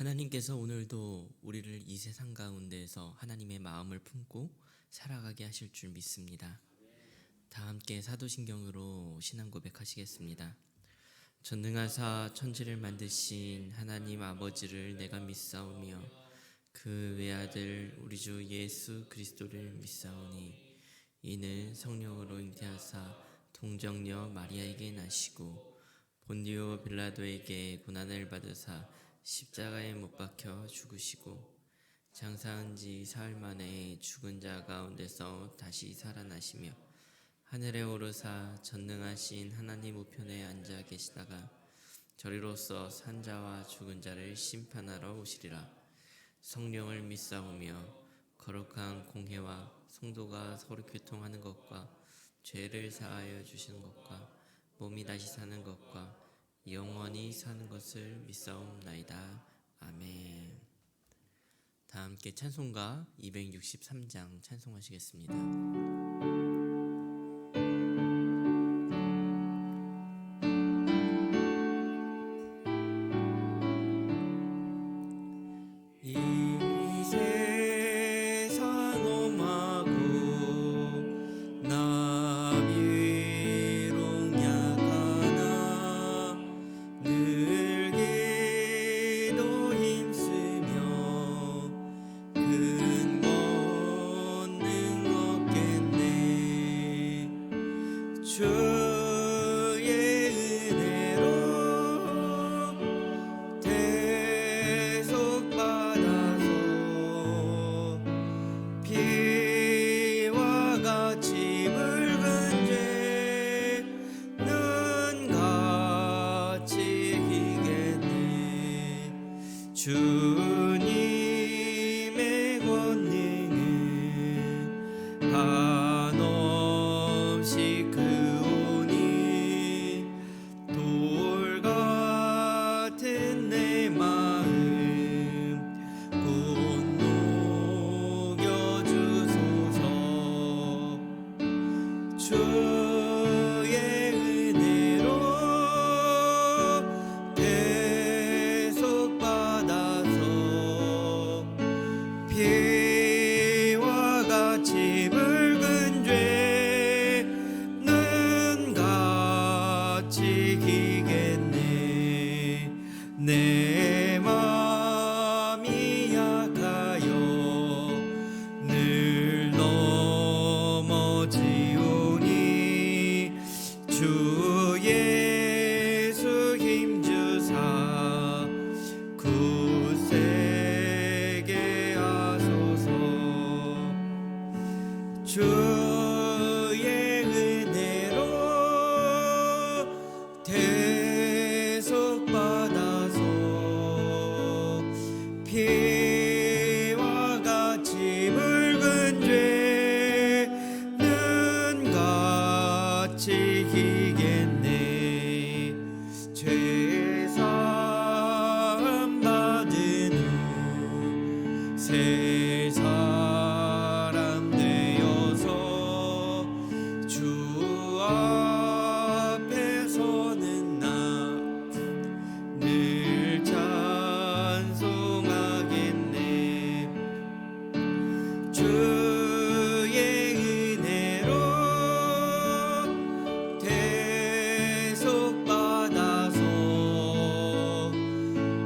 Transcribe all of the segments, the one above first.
하나님께서 오늘도 우리를 이 세상 가운데에서 하나님의 마음을 품고 살아가게 하실 줄 믿습니다. 다 함께 사도신경으로 신앙 고백하시겠습니다. 전능하사 천지를 만드신 하나님 아버지를 내가 믿사오며 그 외아들 우리 주 예수 그리스도를 믿사오니 이는 성령으로 잉태하사 동정녀 마리아에게 나시고 본디오 빌라도에게 고난을 받으사 십자가에 못 박혀 죽으시고 장사한 지 사흘 만에 죽은 자 가운데서 다시 살아나시며 하늘에 오르사 전능하신 하나님 우편에 앉아 계시다가 저리로서 산 자와 죽은 자를 심판하러 오시리라. 성령을 믿사오며 거룩한 공회와 성도가 서로 교통하는 것과 죄를 사하여 주시는 것과 몸이 다시 사는 것과 영원히 사는 것을 믿사옵나이다. 아멘. 다 함께 찬송가 263장 찬송하시겠습니다. 주님의 권능은 한없이 크오니 돌 같은 내 마음 곧 녹여주소서. 피와 같이 붉은 죄는 같이 기겠네. 내 맘이 약하여 늘 넘어지오니 주 예수 힘주사 굳세게 주의 은혜로 대속받아서 피와 같이 붉은 죄는 같이 기겠네. 죄사함 받은 후 새 사람 주 앞에서는 나 늘 찬송하겠네. 주의 은혜로 대속받아서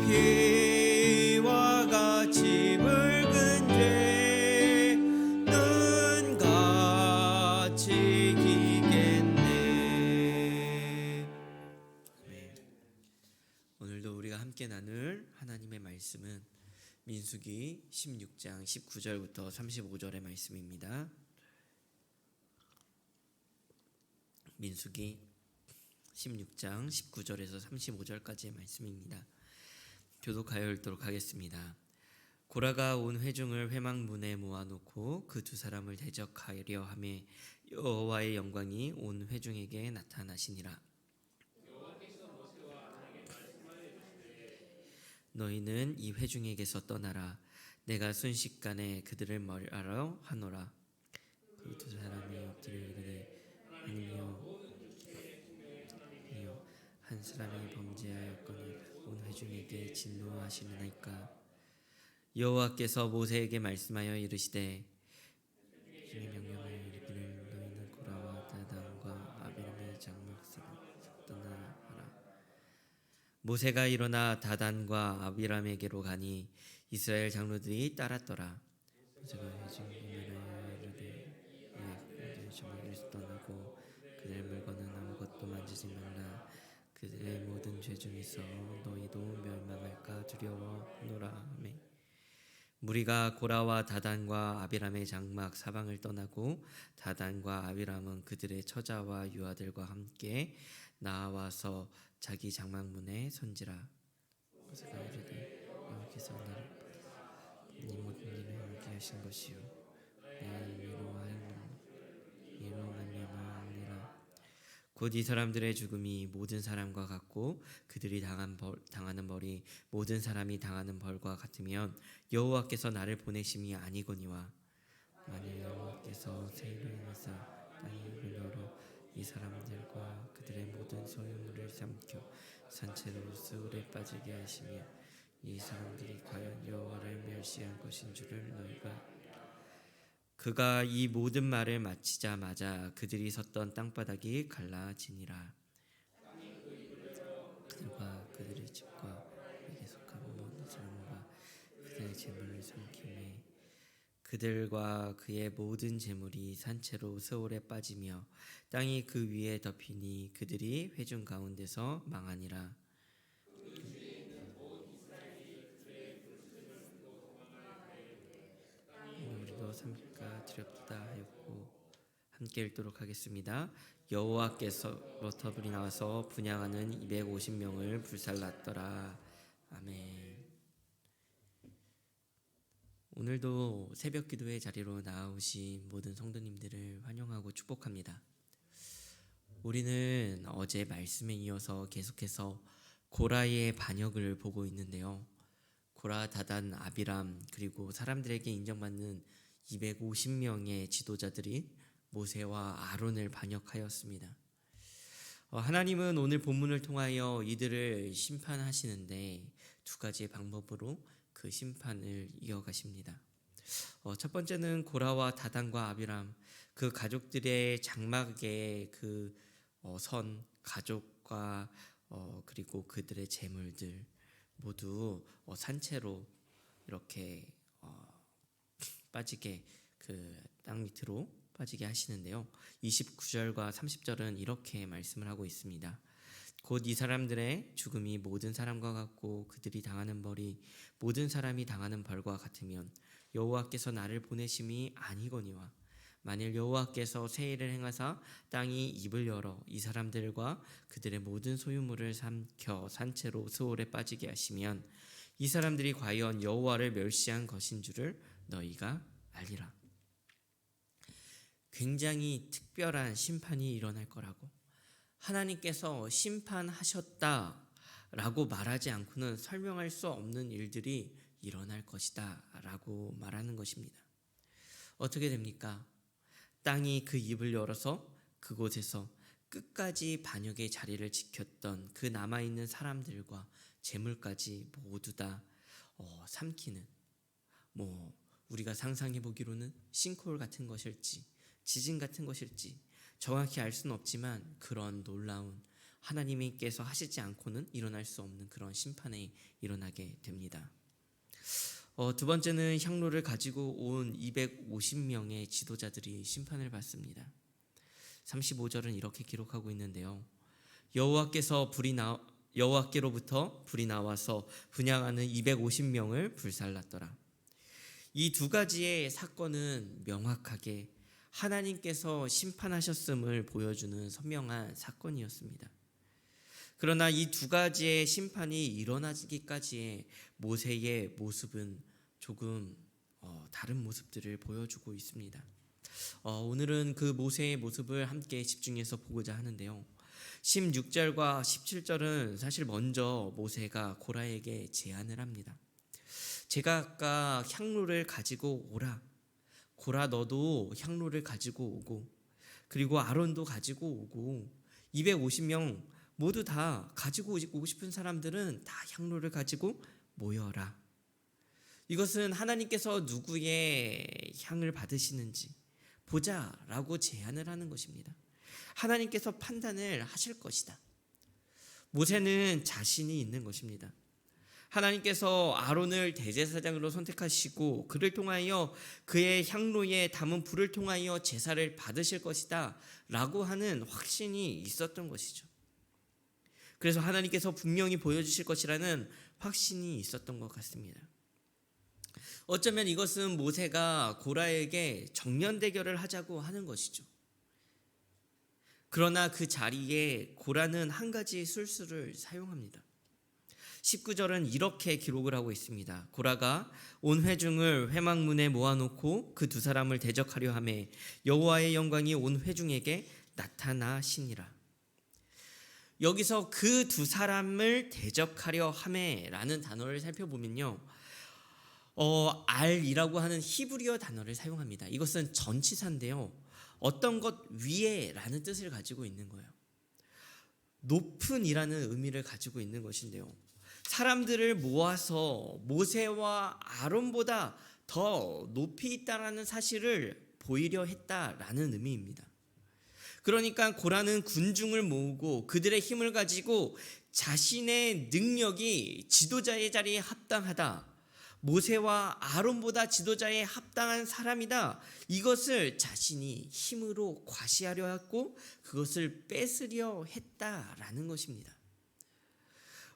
피와 같이 붉은 죄는 같이 오늘도 우리가 함께 나눌 하나님의 말씀은 민수기 16장 19절부터 35절의 말씀입니다. 민수기 16장 19절에서 35절까지의 말씀입니다. 교독하여 읽도록 하겠습니다. 고라가 온 회중을 회막문에 모아놓고 그 두 사람을 대적하려 하매 여호와의 영광이 온 회중에게 나타나시니라. 너희는 이 회중에게서 떠나라. 내가 순식간에 그들을 멸하러 하노라. 그 두 사람이 엎드려 이르되 하나님이여 한 사람이 범죄하였거늘 온 회중에게 진노하시나이까. 여호와께서 모세에게 말씀하여 이르시되 주의 명령을 이르기를 너희는 고라와 다단과 아비람의 장막 사방을 떠나라 하라. 모세가 일어나 다단과 아비람에게로 가니 이스라엘 장로들이 따랐더라. 모세가 회중에게 말하여 이르되 이 장막에서 떠나고 그들의 물건은 아무것도 만지지 말라. 그들의 모든 죄 중에서 너희도 멸망할까 두려워하노라 하매 무리가 고라와 다단과 아비람의 장막 사방을 떠나고 다단과 아비람은 그들의 처자와 유아들과 함께 나와서 자기 장막 문에 선지라. 모세가 이르되 여호와께서 나를 이 모든 일을 하게 하신 것이요 내 이로 말미암았느니라. 곧 이 사람들의 죽음이 모든 사람과 같고 그들이 당하는 벌이 모든 사람이 당하는 벌과 같으면 여호와께서 나를 보내심이 아니거니와 만일 여호와께서 세일을 행하사 땅의 입을 열어 이 사람들과 그들의 모든 소유물을 삼켜 산채로 스울에 빠지게 하시며 이 사람들이 과연 여호와를 멸시한 것인 줄을 너희가 그가 이 모든 말을 마치자마자 그들이 섰던 땅바닥이 갈라지니라. 그들과 그들의 집과 그에게 속한 모든 사람과 그들의 재물을 삼킴에 그들과 그의 모든 재물이 산채로 세월에 빠지며 땅이 그 위에 덮이니 그들이 회중 가운데서 망하니라. 우리도 삼가 드렸다 하였고 함께 읽도록 하겠습니다. 여호와께서로부터 불이 나와서 분향하는 250명을 불살랐더라. 아멘. 오늘도 새벽 기도의 자리로 나오신 모든 성도님들을 환영하고 축복합니다. 우리는 어제 말씀에 이어서 계속해서 고라의 반역을 보고 있는데요. 고라, 다단, 아비람 그리고 사람들에게 인정받는 250명의 지도자들이 모세와 아론을 반역하였습니다. 하나님은 오늘 본문을 통하여 이들을 심판하시는데 두 가지의 방법으로 그 심판을 이어가십니다. 첫 번째는 고라와 다단과 아비람 그 가족들의 장막의 그 선 가족과 그리고 그들의 재물들 모두 산채로 이렇게 빠지게 그 땅 밑으로 빠지게 하시는데요. 29절과 30절은 이렇게 말씀을 하고 있습니다. 곧 이 사람들의 죽음이 모든 사람과 같고 그들이 당하는 벌이 모든 사람이 당하는 벌과 같으면 여호와께서 나를 보내심이 아니거니와 만일 여호와께서 세일을 행하사 땅이 입을 열어 이 사람들과 그들의 모든 소유물을 삼켜 산채로 스올에 빠지게 하시면 이 사람들이 과연 여호와를 멸시한 것인 줄을 너희가 알리라. 굉장히 특별한 심판이 일어날 거라고, 하나님께서 심판하셨다라고 말하지 않고는 설명할 수 없는 일들이 일어날 것이다 라고 말하는 것입니다. 어떻게 됩니까? 땅이 그 입을 열어서 그곳에서 끝까지 반역의 자리를 지켰던 그 남아있는 사람들과 재물까지 모두 다 삼키는, 우리가 상상해 보기로는 싱크홀 같은 것일지 지진 같은 것일지 정확히 알 수는 없지만 그런 놀라운, 하나님께서 하시지 않고는 일어날 수 없는 그런 심판이 일어나게 됩니다. 두 번째는 향로를 가지고 온 250명의 지도자들이 심판을 받습니다. 35절은 이렇게 기록하고 있는데요. 여호와께로부터 불이 나와서 분향하는 250명을 불살랐더라. 이 두 가지의 사건은 명확하게 하나님께서 심판하셨음을 보여주는 선명한 사건이었습니다. 그러나 이 두 가지의 심판이 일어나기까지의 모세의 모습은 조금 다른 모습들을 보여주고 있습니다. 오늘은 그 모세의 모습을 함께 집중해서 보고자 하는데요. 16절과 17절은 사실 먼저 모세가 고라에게 제안을 합니다. 제가 아까 향로를 가지고 오라, 고라 너도 향로를 가지고 오고 그리고 아론도 가지고 오고 250명 모두 다 가지고 오고 싶은 사람들은 다 향로를 가지고 모여라. 이것은 하나님께서 누구의 향을 받으시는지 보자라고 제안을 하는 것입니다. 하나님께서 판단을 하실 것이다. 모세는 자신이 있는 것입니다. 하나님께서 아론을 대제사장으로 선택하시고 그를 통하여 그의 향로에 담은 불을 통하여 제사를 받으실 것이다 라고 하는 확신이 있었던 것이죠. 그래서 하나님께서 분명히 보여주실 것이라는 확신이 있었던 것 같습니다. 어쩌면 이것은 모세가 고라에게 정면 대결을 하자고 하는 것이죠. 그러나 그 자리에 고라는 한 가지 술수를 사용합니다. 19절은 이렇게 기록을 하고 있습니다. 고라가 온 회중을 회막문에 모아놓고 그 두 사람을 대적하려 하매 여호와의 영광이 온 회중에게 나타나시니라. 여기서 그 두 사람을 대적하려 하매라는 단어를 살펴보면요, 알이라고 하는 히브리어 단어를 사용합니다. 이것은 전치사인데요, 어떤 것 위에라는 뜻을 가지고 있는 거예요. 높은이라는 의미를 가지고 있는 것인데요, 사람들을 모아서 모세와 아론보다 더 높이 있다라는 사실을 보이려 했다라는 의미입니다. 그러니까 고라는 군중을 모으고 그들의 힘을 가지고 자신의 능력이 지도자의 자리에 합당하다, 모세와 아론보다 지도자에 합당한 사람이다, 이것을 자신이 힘으로 과시하려 했고 그것을 뺏으려 했다라는 것입니다.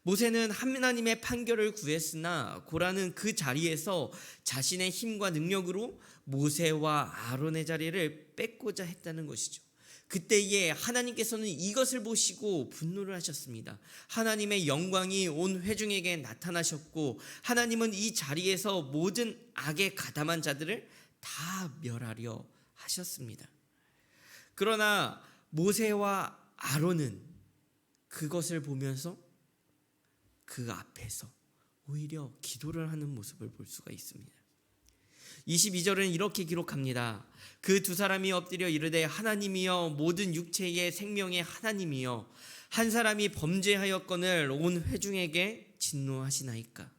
모세는 하나님의 판결을 구했으나 고라는 그 자리에서 자신의 힘과 능력으로 모세와 아론의 자리를 뺏고자 했다는 것이죠. 그때에 하나님께서는 이것을 보시고 분노를 하셨습니다. 하나님의 영광이 온 회중에게 나타나셨고 하나님은 이 자리에서 모든 악에 가담한 자들을 다 멸하려 하셨습니다. 그러나 모세와 아론은 그것을 보면서 그 앞에서 오히려 기도를 하는 모습을 볼 수가 있습니다. 22절은 이렇게 기록합니다. 그 두 사람이 엎드려 이르되 하나님이여 모든 육체의 생명의 하나님이여 한 사람이 범죄하였거늘 온 회중에게 진노하시나이까.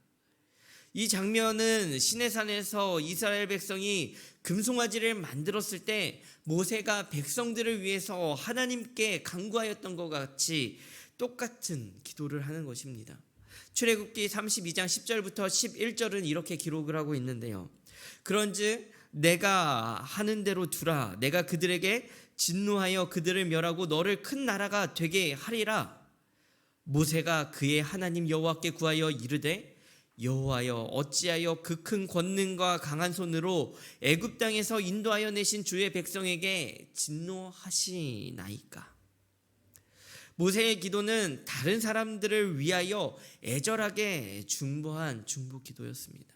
이 장면은 시내산에서 이스라엘 백성이 금송아지를 만들었을 때 모세가 백성들을 위해서 하나님께 간구하였던 것 같이 똑같은 기도를 하는 것입니다. 출애굽기 32장 10절부터 11절은 이렇게 기록을 하고 있는데요. 그런즉 내가 하는 대로 두라. 내가 그들에게 진노하여 그들을 멸하고 너를 큰 나라가 되게 하리라. 모세가 그의 하나님 여호와께 구하여 이르되 여호와여 어찌하여 그 큰 권능과 강한 손으로 애굽 땅에서 인도하여 내신 주의 백성에게 진노하시나이까. 모세의 기도는 다른 사람들을 위하여 애절하게 중보한 중보 기도였습니다.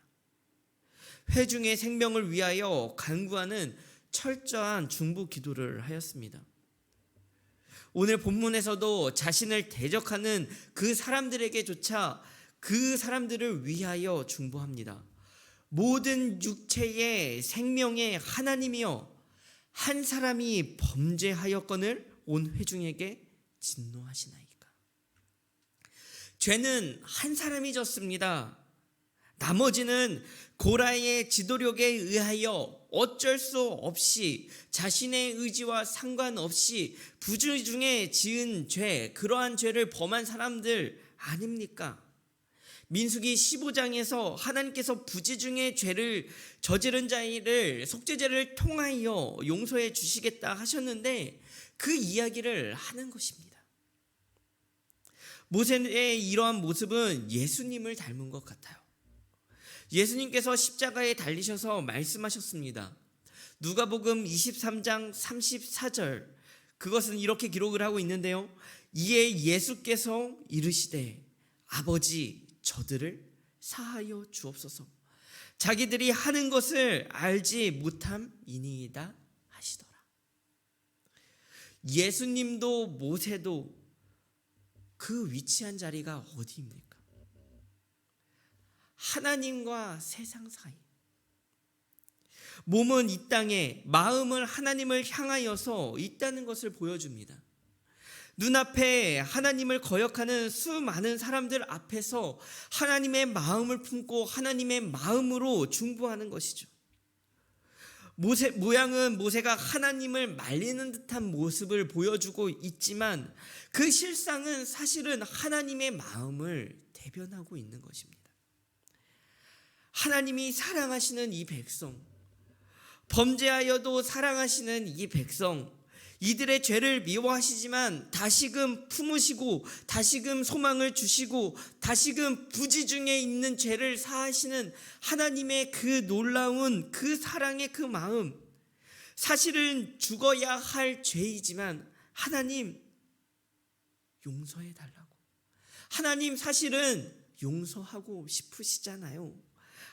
회중의 생명을 위하여 간구하는 철저한 중보 기도를 하였습니다. 오늘 본문에서도 자신을 대적하는 그 사람들에게조차 그 사람들을 위하여 중보합니다. 모든 육체의 생명의 하나님이여 한 사람이 범죄하였거늘 온 회중에게 진노하시나이까. 죄는 한 사람이 졌습니다. 나머지는 고라의 지도력에 의하여 어쩔 수 없이 자신의 의지와 상관없이 부주 중에 지은 죄, 그러한 죄를 범한 사람들 아닙니까? 민수기 15장에서 하나님께서 부지 중에 죄를 저지른 자를 속죄제를 통하여 용서해 주시겠다 하셨는데 그 이야기를 하는 것입니다. 모세의 이러한 모습은 예수님을 닮은 것 같아요. 예수님께서 십자가에 달리셔서 말씀하셨습니다. 누가복음 23장 34절, 그것은 이렇게 기록을 하고 있는데요. 이에 예수께서 이르시되 아버지 저들을 사하여 주옵소서. 자기들이 하는 것을 알지 못함이니이다 하시더라. 예수님도 모세도 그 위치한 자리가 어디입니까? 하나님과 세상 사이. 몸은 이 땅에, 마음은 하나님을 향하여서 있다는 것을 보여줍니다. 눈앞에 하나님을 거역하는 수많은 사람들 앞에서 하나님의 마음을 품고 하나님의 마음으로 중보하는 것이죠. 모양은 모세가 하나님을 말리는 듯한 모습을 보여주고 있지만 그 실상은 사실은 하나님의 마음을 대변하고 있는 것입니다. 하나님이 사랑하시는 이 백성, 범죄하여도 사랑하시는 이 백성, 이들의 죄를 미워하시지만 다시금 품으시고 다시금 소망을 주시고 다시금 부지 중에 있는 죄를 사하시는 하나님의 그 놀라운 그 사랑의 그 마음, 사실은 죽어야 할 죄이지만 하나님 용서해 달라고, 하나님 사실은 용서하고 싶으시잖아요.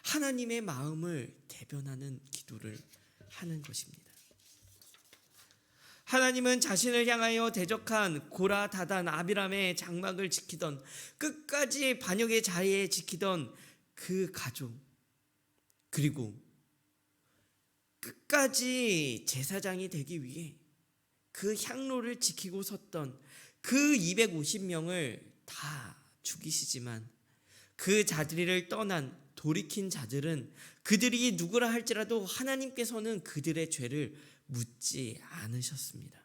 하나님의 마음을 대변하는 기도를 하는 것입니다. 하나님은 자신을 향하여 대적한 고라, 다단, 아비람의 장막을 지키던, 끝까지 반역의 자리에 지키던 그 가족, 그리고 끝까지 제사장이 되기 위해 그 향로를 지키고 섰던 그 250명을 다 죽이시지만 그 자리를 떠난 돌이킨 자들은 그들이 누구라 할지라도 하나님께서는 그들의 죄를 묻지 않으셨습니다.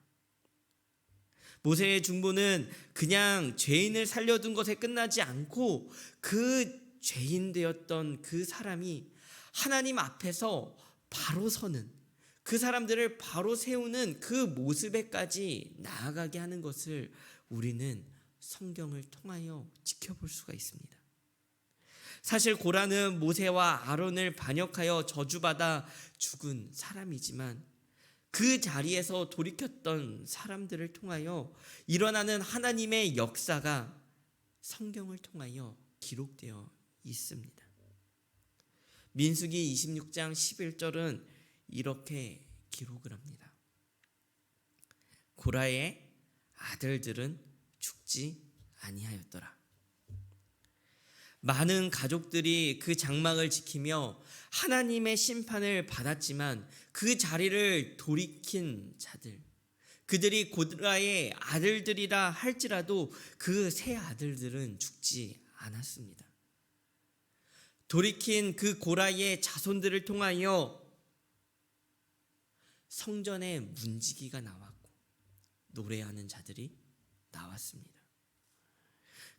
모세의 중보는 그냥 죄인을 살려둔 것에 끝나지 않고 그 죄인 되었던 그 사람이 하나님 앞에서 바로 서는, 그 사람들을 바로 세우는 그 모습에까지 나아가게 하는 것을 우리는 성경을 통하여 지켜볼 수가 있습니다. 사실 고라는 모세와 아론을 반역하여 저주받아 죽은 사람이지만 그 자리에서 돌이켰던 사람들을 통하여 일어나는 하나님의 역사가 성경을 통하여 기록되어 있습니다. 민수기 26장 11절은 이렇게 기록을 합니다. 고라의 아들들은 죽지 아니하였더라. 많은 가족들이 그 장막을 지키며 하나님의 심판을 받았지만 그 자리를 돌이킨 자들, 그들이 고라의 아들들이라 할지라도 그 세 아들들은 죽지 않았습니다. 돌이킨 그 고라의 자손들을 통하여 성전에 문지기가 나왔고 노래하는 자들이 나왔습니다.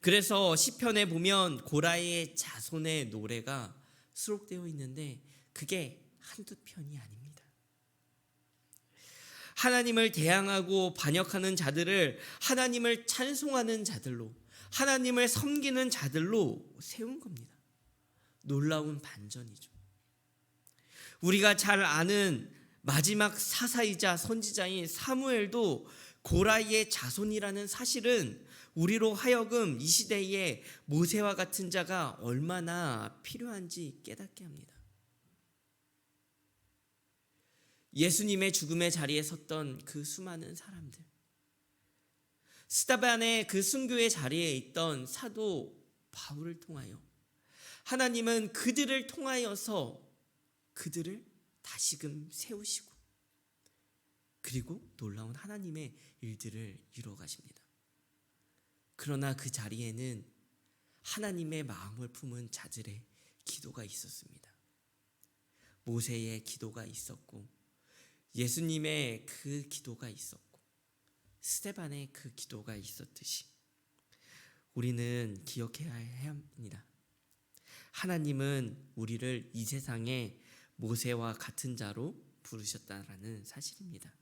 그래서 시편에 보면 고라의 자손의 노래가 수록되어 있는데 그게 한두 편이 아닙니다. 하나님을 대항하고 반역하는 자들을 하나님을 찬송하는 자들로, 하나님을 섬기는 자들로 세운 겁니다. 놀라운 반전이죠. 우리가 잘 아는 마지막 사사이자 선지자인 사무엘도 고라의 자손이라는 사실은 우리로 하여금 이 시대에 모세와 같은 자가 얼마나 필요한지 깨닫게 합니다. 예수님의 죽음의 자리에 섰던 그 수많은 사람들, 스데반의 그 순교의 자리에 있던 사도 바울을 통하여 하나님은 그들을 통하여서 그들을 다시금 세우시고 그리고 놀라운 하나님의 일들을 이루어 가십니다. 그러나 그 자리에는 하나님의 마음을 품은 자들의 기도가 있었습니다. 모세의 기도가 있었고 예수님의 그 기도가 있었고 스데반의 그 기도가 있었듯이 우리는 기억해야 합니다. 하나님은 우리를 이 세상에 모세와 같은 자로 부르셨다라는 사실입니다.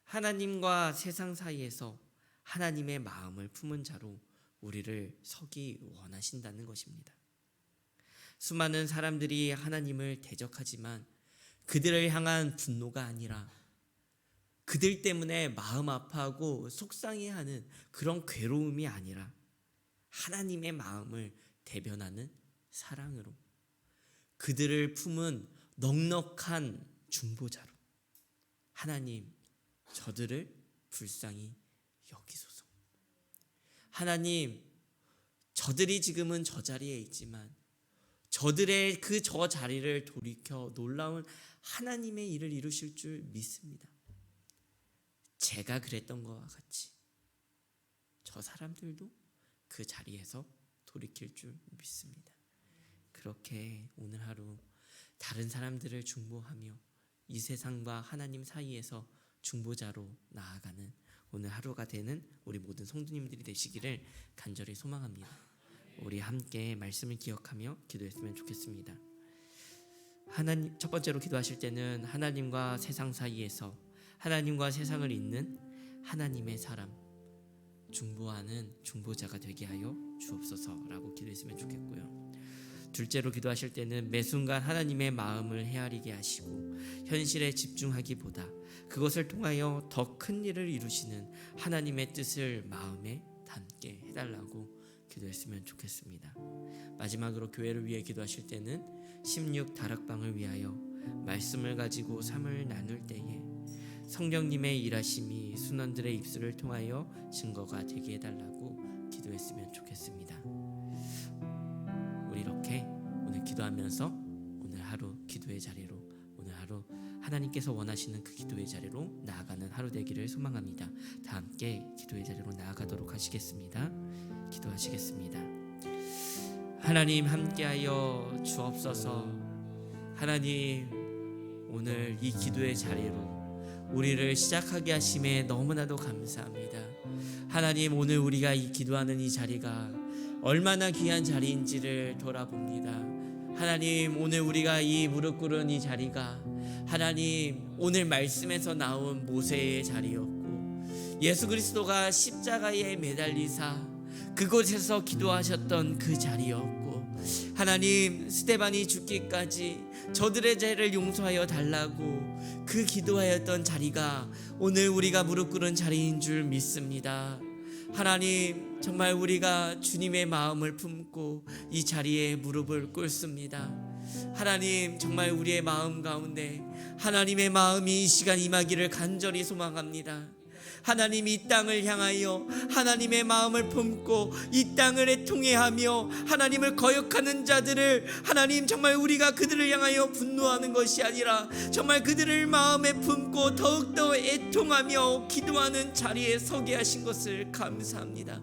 하나님과 세상 사이에서 하나님의 마음을 품은 자로 우리를 서기 원하신다는 것입니다. 수많은 사람들이 하나님을 대적하지만 그들을 향한 분노가 아니라 그들 때문에 마음 아파하고 속상해하는 그런 괴로움이 아니라 하나님의 마음을 대변하는 사랑으로 그들을 품은 넉넉한 중보자로 하나님 저들을 불쌍히 여기소서. 하나님 저들이 지금은 저 자리에 있지만 저들의 그 저 자리를 돌이켜 놀라운 하나님의 일을 이루실 줄 믿습니다. 제가 그랬던 것과 같이 저 사람들도 그 자리에서 돌이킬 줄 믿습니다. 그렇게 오늘 하루 다른 사람들을 중보하며 이 세상과 하나님 사이에서 중보자로 나아가는 오늘 하루가 되는 우리 모든 성도님들이 되시기를 간절히 소망합니다. 우리 함께 말씀을 기억하며 기도했으면 좋겠습니다. 하나님, 첫 번째로 기도하실 때는 하나님과 세상 사이에서 하나님과 세상을 잇는 하나님의 사람, 중보하는 중보자가 되게 하여 주옵소서라고 기도했으면 좋겠고요. 둘째로 기도하실 때는 매 순간 하나님의 마음을 헤아리게 하시고 현실에 집중하기보다 그것을 통하여 더 큰 일을 이루시는 하나님의 뜻을 마음에 담게 해달라고 기도했으면 좋겠습니다. 마지막으로 교회를 위해 기도하실 때는 16 다락방을 위하여 말씀을 가지고 삶을 나눌 때에 성령님의 일하심이 순원들의 입술을 통하여 증거가 되게 해달라고 기도했으면 좋겠습니다. 우리 이렇게 오늘 기도하면서 오늘 하루 기도의 자리로, 오늘 하루 하나님께서 원하시는 그 기도의 자리로 나아가는 하루 되기를 소망합니다. 다 함께 기도의 자리로 나아가도록 하시겠습니다. 기도하시겠습니다. 하나님 함께하여 주옵소서. 하나님, 오늘 이 기도의 자리로 우리를 시작하게 하심에 너무나도 감사합니다. 하나님, 오늘 우리가 이 기도하는 이 자리가 얼마나 귀한 자리인지를 돌아봅니다. 하나님, 오늘 우리가 이 무릎 꿇은 이 자리가 하나님 오늘 말씀에서 나온 모세의 자리였고 예수 그리스도가 십자가에 매달리사 그곳에서 기도하셨던 그 자리였고, 하나님 스데반이 죽기까지 저들의 죄를 용서하여 달라고 그 기도하였던 자리가 오늘 우리가 무릎 꿇은 자리인 줄 믿습니다. 하나님, 정말 우리가 주님의 마음을 품고 이 자리에 무릎을 꿇습니다. 하나님, 정말 우리의 마음 가운데 하나님의 마음이 이 시간 임하기를 간절히 소망합니다. 하나님, 이 땅을 향하여 하나님의 마음을 품고 이 땅을 애통해하며 하나님을 거역하는 자들을, 하나님 정말 우리가 그들을 향하여 분노하는 것이 아니라 정말 그들을 마음에 품고 더욱더 애통하며 기도하는 자리에 서게 하신 것을 감사합니다.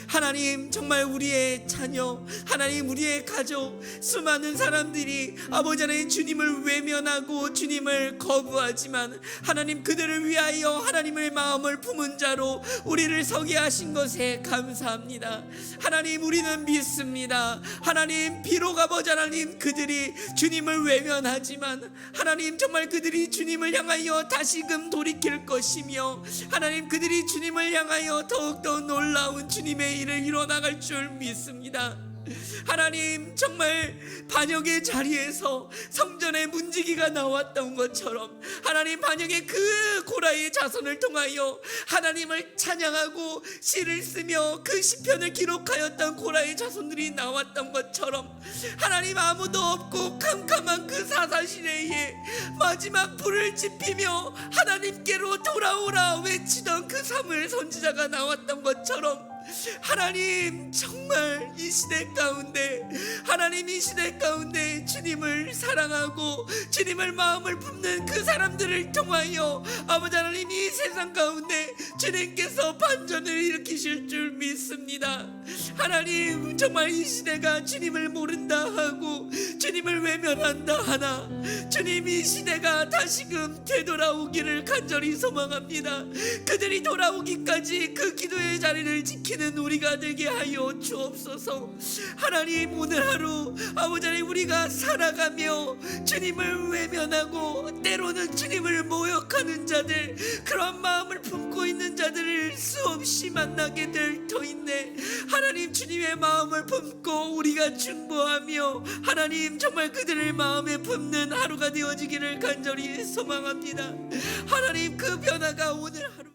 하나님, 정말 우리의 자녀, 하나님 우리의 가족, 수많은 사람들이 아버지 하나님 주님을 외면하고 주님을 거부하지만 하나님 그들을 위하여 하나님의 마음을 품은 자로 우리를 서게 하신 것에 감사합니다. 하나님, 우리는 믿습니다. 하나님, 비록 아버지 하나님 그들이 주님을 외면하지만 하나님 정말 그들이 주님을 향하여 다시금 돌이킬 것이며 하나님 그들이 주님을 향하여 더욱더 놀라운 주님의 일을 이뤄나갈 줄 믿습니다. 하나님, 정말 반역의 자리에서 성전에 문지기가 나왔던 것처럼 하나님 반역의 그 고라의 자손을 통하여 하나님을 찬양하고 시를 쓰며 그 시편을 기록하였던 고라의 자손들이 나왔던 것처럼 하나님, 아무도 없고 캄캄한 그 사사시대에 마지막 불을 지피며 하나님께로 돌아오라 외치던 그 사무엘 선지자가 나왔던 것처럼 하나님, 정말 이 시대 가운데 하나님 이 시대 가운데 주님을 사랑하고 주님을 마음을 품는 그 사람들을 통하여 아버지 하나님 이 세상 가운데 주님께서 반전을 일으키실 줄 믿습니다. 하나님, 정말 이 시대가 주님을 모른다 하고 주님을 외면한다 하나 주님 이 시대가 다시금 되돌아오기를 간절히 소망합니다. 그들이 돌아오기까지 그 기도의 자리를 지키는 우리가 되게 하여 주옵소서. 하나님, 오늘 하루 아버지 하나님 우리가 살아가며 주님을 외면하고 때로는 주님을 모욕하는 자들, 그런 마음을 품고 있는 자들을 수없이 만나게 될 터인데 하나님, 주님의 마음을 품고 우리가 중보하며 하나님 정말 그들을 마음에 품는 하루가 되어지기를 간절히 소망합니다. 하나님, 그 변화가 오늘 하루